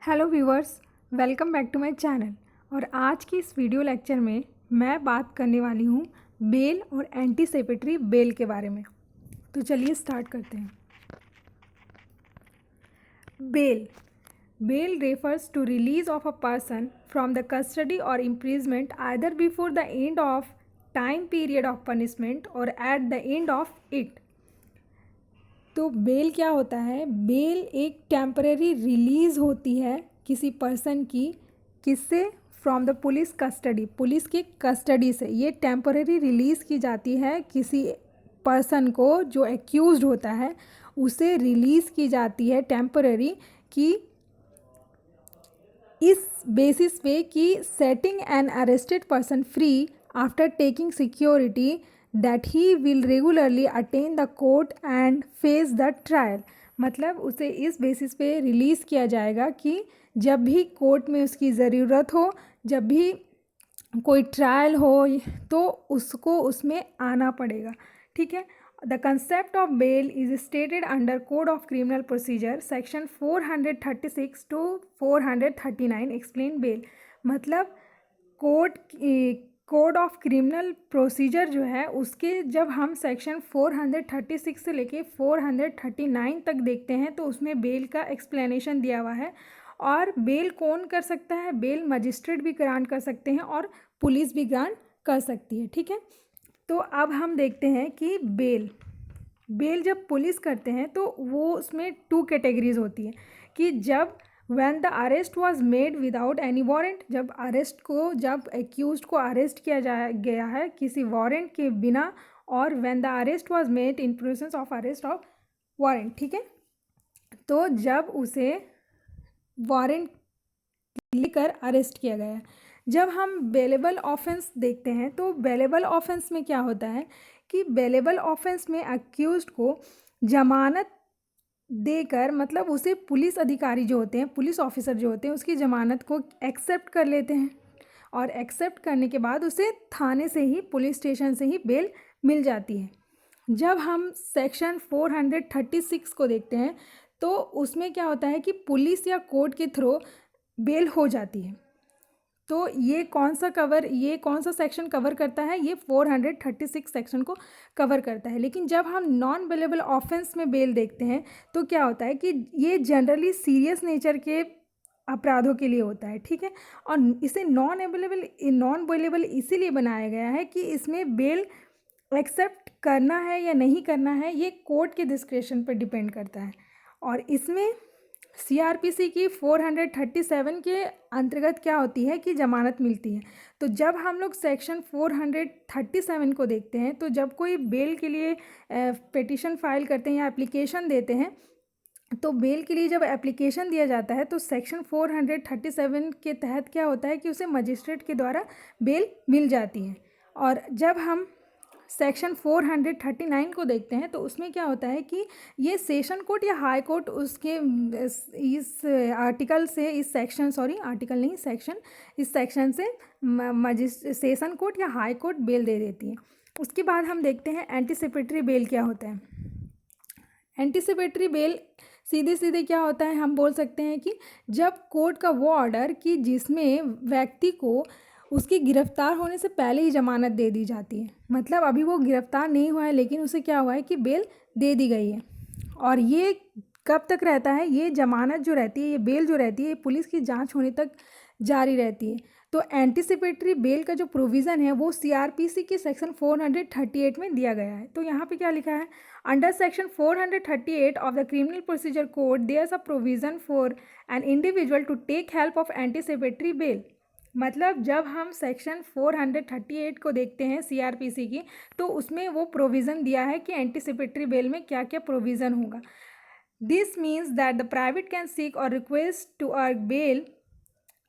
Hello viewers, welcome back to my channel. और आज की इस वीडियो लेक्चर में मैं बात करने वाली हूँ बेल और एंटीसिपेटरी बेल के बारे में। तो चलिए स्टार्ट करते हैं। Bail bail refers to release of a person from the custody or imprisonment either before the end of time period of punishment or at the end of it। तो bell क्या होता है? बेल एक temporary release होती है किसी person की, किससे? From the police custody, police की कस्टडी से ये टेम्परेरी रिलीज़ की जाती है किसी पर्सन को जो एक्यूज्ड होता है, उसे रिलीज़ की जाती है टेम्परेरी कि इस बेसिस पे कि setting N arrested person free after taking security that he will regularly attain the court and face the trial. मतलब उसे इस बेसिस पे रिलीज़ किया जाएगा कि जब भी कोर्ट में उसकी ज़रूरत हो, जब भी कोई ट्रायल हो, तो उसको उसमें आना पड़ेगा। ठीक है। The concept of bail is stated under code of criminal procedure section 436 to 439 explain bail. मतलब कोड ऑफ क्रिमिनल प्रोसीजर जो है उसके जब हम सेक्शन 436 से लेके 439 तक देखते हैं तो उसमें बेल का एक्सप्लेनेशन दिया हुआ है। और बेल कौन कर सकता है? बेल मजिस्ट्रेट भी ग्रांट कर सकते हैं और पुलिस भी ग्रांट कर सकती है। ठीक है। तो अब हम देखते हैं कि बेल जब पुलिस करते हैं तो वो उसमें 2 कैटेगरीज होती है कि जब when the arrest was made without any warrant, जब एक्यूज्ड को अरेस्ट किया गया है किसी वारंट के बिना, और when the arrest was made in presence of arrest of warrant. ठीक है। तो जब उसे वारंट लेकर अरेस्ट किया गया है। जब हम बेलेबल ऑफेंस देखते हैं तो बेलेबल ऑफेंस में क्या होता है कि बेलेबल ऑफेंस में अक्यूज्ड को जमानत देकर, मतलब उसे पुलिस अधिकारी जो होते हैं, पुलिस ऑफिसर जो होते हैं, उसकी ज़मानत को एक्सेप्ट कर लेते हैं और एक्सेप्ट करने के बाद उसे थाने से ही, पुलिस स्टेशन से ही बेल मिल जाती है। जब हम सेक्शन 436 को देखते हैं तो उसमें क्या होता है कि पुलिस या कोर्ट के थ्रू बेल हो जाती है। तो ये कौन सा सेक्शन कवर करता है? ये 436 सेक्शन को कवर करता है। लेकिन जब हम नॉन बेलेबल ऑफेंस में बेल देखते हैं तो क्या होता है कि ये जनरली सीरियस नेचर के अपराधों के लिए होता है। ठीक है। और इसे नॉन बेलेबल इसीलिए बनाया गया है कि इसमें बेल एक्सेप्ट करना है या नहीं करना है ये कोर्ट के डिस्क्रेशन पर डिपेंड करता है। और इसमें सीआरपीसी की 437 के अंतर्गत क्या होती है कि जमानत मिलती है। तो जब हम लोग सेक्शन 437 को देखते हैं तो जब कोई बेल के लिए पिटीशन फाइल करते हैं या एप्लीकेशन देते हैं, तो बेल के लिए जब एप्लीकेशन दिया जाता है तो सेक्शन 437 के तहत क्या होता है कि उसे मजिस्ट्रेट के द्वारा बेल मिल जाती है। और जब हम सेक्शन 439 को देखते हैं तो उसमें क्या होता है कि ये सेशन कोर्ट या हाई कोर्ट उसके इस आर्टिकल से, इस सेक्शन, सॉरी आर्टिकल नहीं सेक्शन, इस सेक्शन से सेशन कोर्ट या हाई कोर्ट बेल दे देती है। उसके बाद हम देखते हैं एंटीसिपेटरी बेल क्या होता है। एंटीसिपेटरी बेल सीधे सीधे क्या होता है, हम बोल सकते हैं कि जब कोर्ट का वो ऑर्डर कि जिसमें व्यक्ति को उसकी गिरफ्तार होने से पहले ही जमानत दे दी जाती है, मतलब अभी वो गिरफ्तार नहीं हुआ है लेकिन उसे क्या हुआ है कि बेल दे दी गई है। और ये कब तक रहता है? ये जमानत जो रहती है, ये बेल जो रहती है, ये पुलिस की जांच होने तक जारी रहती है। तो एंटीसिपेटरी बेल का जो प्रोविज़न है वो सीआरपीसी के सेक्शन 438 में दिया गया है। तो यहाँ पे क्या लिखा है? Under section 438 of the criminal procedure code there is a provision for an individual to take help of anticipatory bail. मतलब जब हम सेक्शन 438 को देखते हैं सीआरपीसी की, तो उसमें वो प्रोविज़न दिया है कि एंटीसिपेटरी बेल में क्या क्या प्रोविज़न होगा। This means that the private can seek or request to a bail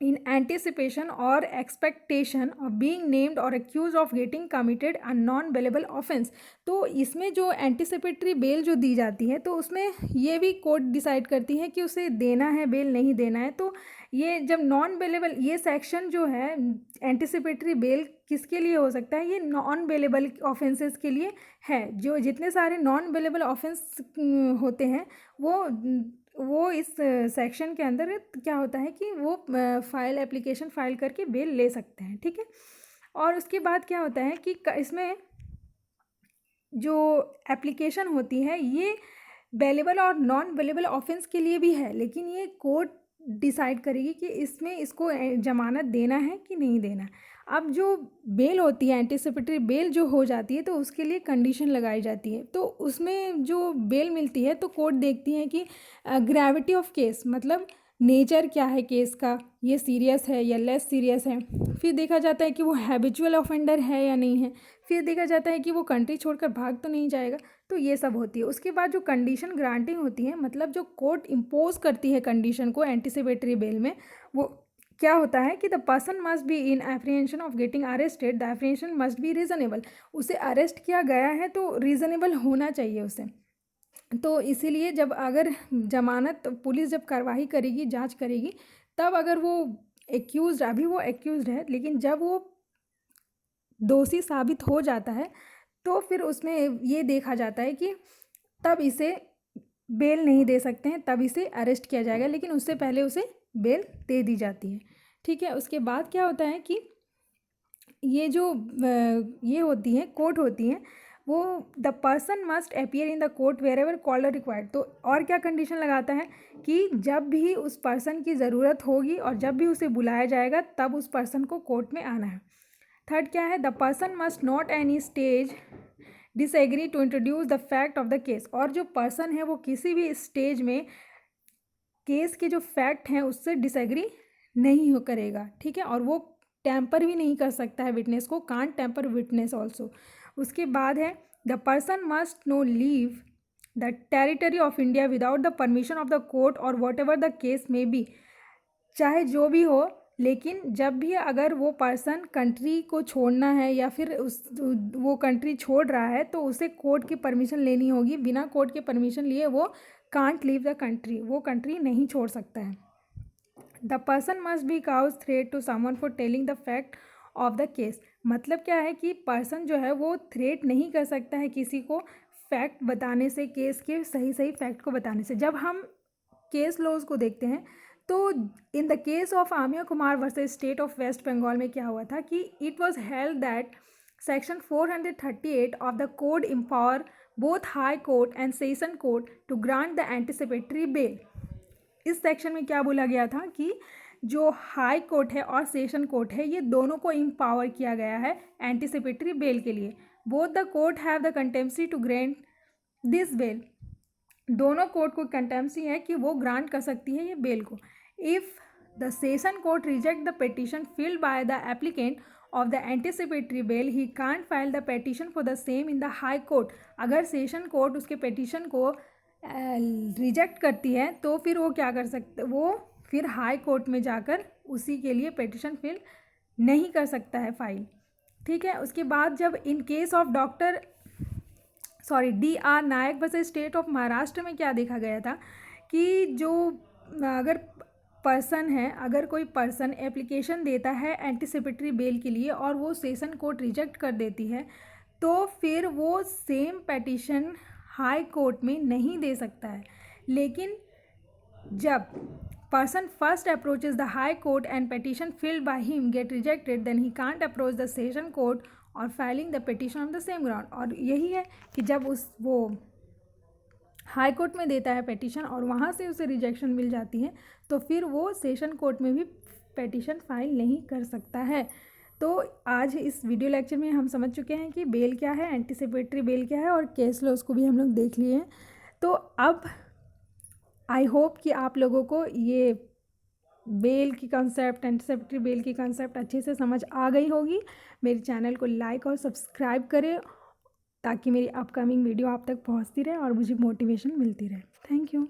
in anticipation or expectation of being named or accused of getting committed a non-bailable offense। तो इसमें जो एंटीसिपेटरी बेल जो दी जाती है तो उसमें ये भी कोर्ट डिसाइड करती है कि उसे देना है बेल, नहीं देना है। तो ये जब नॉन बेलेबल, ये सेक्शन जो है एंटीसिपेटरी बेल किसके लिए हो सकता है? ये नॉन बेलेबल ऑफेंसेस के लिए है। जो जितने सारे नॉन बेलेबल ऑफेंस होते हैं वो वो इस सेक्शन के अंदर क्या होता है कि वो एप्लीकेशन फाइल करके बेल ले सकते हैं, ठीक है। और उसके बाद क्या होता है कि इसमें जो एप्लीकेशन होती है ये बेलेबल और नॉन बेलेबल ऑफेंस के लिए भी है, लेकिन ये कोर्ट डिसाइड करेगी कि इसमें इसको जमानत देना है कि नहीं देना। अब जो बेल होती है, एंटीसिपेटरी बेल जो हो जाती है, तो उसके लिए कंडीशन लगाई जाती है। तो उसमें जो बेल मिलती है तो कोर्ट देखती है कि ग्रेविटी ऑफ केस, मतलब नेचर क्या है केस का, ये सीरियस है या लेस सीरियस है। फिर देखा जाता है कि वो हैबिचुअल ऑफेंडर है या नहीं है। फिर देखा जाता है कि वो कंट्री छोड़कर भाग तो नहीं जाएगा। तो ये सब होती है। उसके बाद जो कंडीशन ग्रांटिंग होती है, मतलब जो कोर्ट इम्पोज करती है कंडीशन को एंटीसिपेटरी बेल में, वो क्या होता है कि the person must be in apprehension of getting arrested, the apprehension must be reasonable. उसे अरेस्ट किया गया है तो रीजनेबल होना चाहिए उसे। तो इसीलिए जब अगर जमानत पुलिस जब कार्रवाई करेगी, जांच करेगी, तब अगर वो एक्यूज, अभी वो एक्यूज है, लेकिन जब वो दोषी साबित हो जाता है तो फिर उसमें ये देखा जाता है कि तब इसे बेल नहीं दे सकते हैं, तब इसे अरेस्ट किया जाएगा, लेकिन उससे पहले उसे बेल दे दी जाती है, ठीक है। उसके बाद क्या होता है कि ये जो ये होती हैं कोर्ट होती हैं, वो the person must appear in the court wherever called required. तो और क्या कंडीशन लगाता है कि जब भी उस पर्सन की ज़रूरत होगी और जब भी उसे बुलाया जाएगा तब उस पर्सन को कोर्ट में आना है। थर्ड क्या है, the person must not any stage disagree to introduce the fact of the case. और जो पर्सन है वो किसी भी स्टेज में केस के जो फैक्ट हैं उससे डिसएग्री नहीं हो करेगा, ठीक है। और वो टैम्पर भी नहीं कर सकता है विटनेस को, कांट टैम्पर विटनेस ऑल्सो। उसके बाद है the person must know leave the territory of India without the permission of the court और वॉट एवर द केस में बी। चाहे जो भी हो, लेकिन जब भी अगर वो पर्सन कंट्री को छोड़ना है या फिर वो कंट्री छोड़ रहा है तो उसे कोर्ट की परमिशन लेनी होगी। बिना कोर्ट के परमिशन लिए वो कांट लीव द कंट्री, वो कंट्री नहीं छोड़ सकता है। The person must be cause threat to someone for telling the fact of the case. मतलब क्या है कि पर्सन जो है वो थ्रेट नहीं कर सकता है किसी को फैक्ट बताने से, केस के सही सही फैक्ट को बताने से। जब हम केस लॉज को देखते हैं तो in the case of Amiya Kumar versus state of West Bengal में क्या हुआ था कि it was held that section 438 of the code empower both high court and session court to grant the anticipatory bail. इस सेक्शन में क्या बोला गया था कि जो हाई कोर्ट है और सेशन कोर्ट है ये दोनों को एम्पावर किया गया है एंटीसिपेटरी बेल के लिए। Both the court have the competency to grant this bail. दोनों कोर्ट को कंटेम्पसी है कि वो ग्रांट कर सकती है ये बेल को। If the session court reject the petition filled by the applicant of the anticipatory bell he can't file the petition for the same in the high court. अगर सेशन कोर्ट उसके petition को reject करती है तो फिर वो क्या कर सकते, वो फिर हाई कोर्ट में जाकर उसी के लिए पिटिशन फिल नहीं कर सकता है फाइल, ठीक है। उसके बाद जब in case of D.R. Nayak versus state of Maharashtra में क्या देखा गया था कि जो अगर पर्सन है, अगर कोई पर्सन एप्लीकेशन देता है एंटीसिपेटरी बेल के लिए और वो सेशन कोर्ट रिजेक्ट कर देती है तो फिर वो सेम पिटिशन हाई कोर्ट में नहीं दे सकता है। लेकिन जब person first approaches the high court and petition filed by him get rejected, then he can't approach the session court और filing the petition on the same ground. और यही है कि जब वो हाई कोर्ट में देता है पिटिशन और वहाँ से उसे रिजेक्शन मिल जाती है तो फिर वो सेशन कोर्ट में भी पिटिशन फाइल नहीं कर सकता है। तो आज इस वीडियो लेक्चर में हम समझ चुके हैं कि बेल क्या है, एंटीसिपेटरी बेल क्या है और केस लॉज को भी हम लोग देख लिए हैं। तो अब आई होप कि आप लोगों को ये बेल की कंसेप्ट, एंटीसिपेटरी बेल की कंसेप्ट अच्छे से समझ आ गई होगी। मेरे चैनल को लाइक और सब्सक्राइब करें ताकि मेरी अपकमिंग वीडियो आप तक पहुंचती रहे और मुझे मोटिवेशन मिलती रहे। Thank you.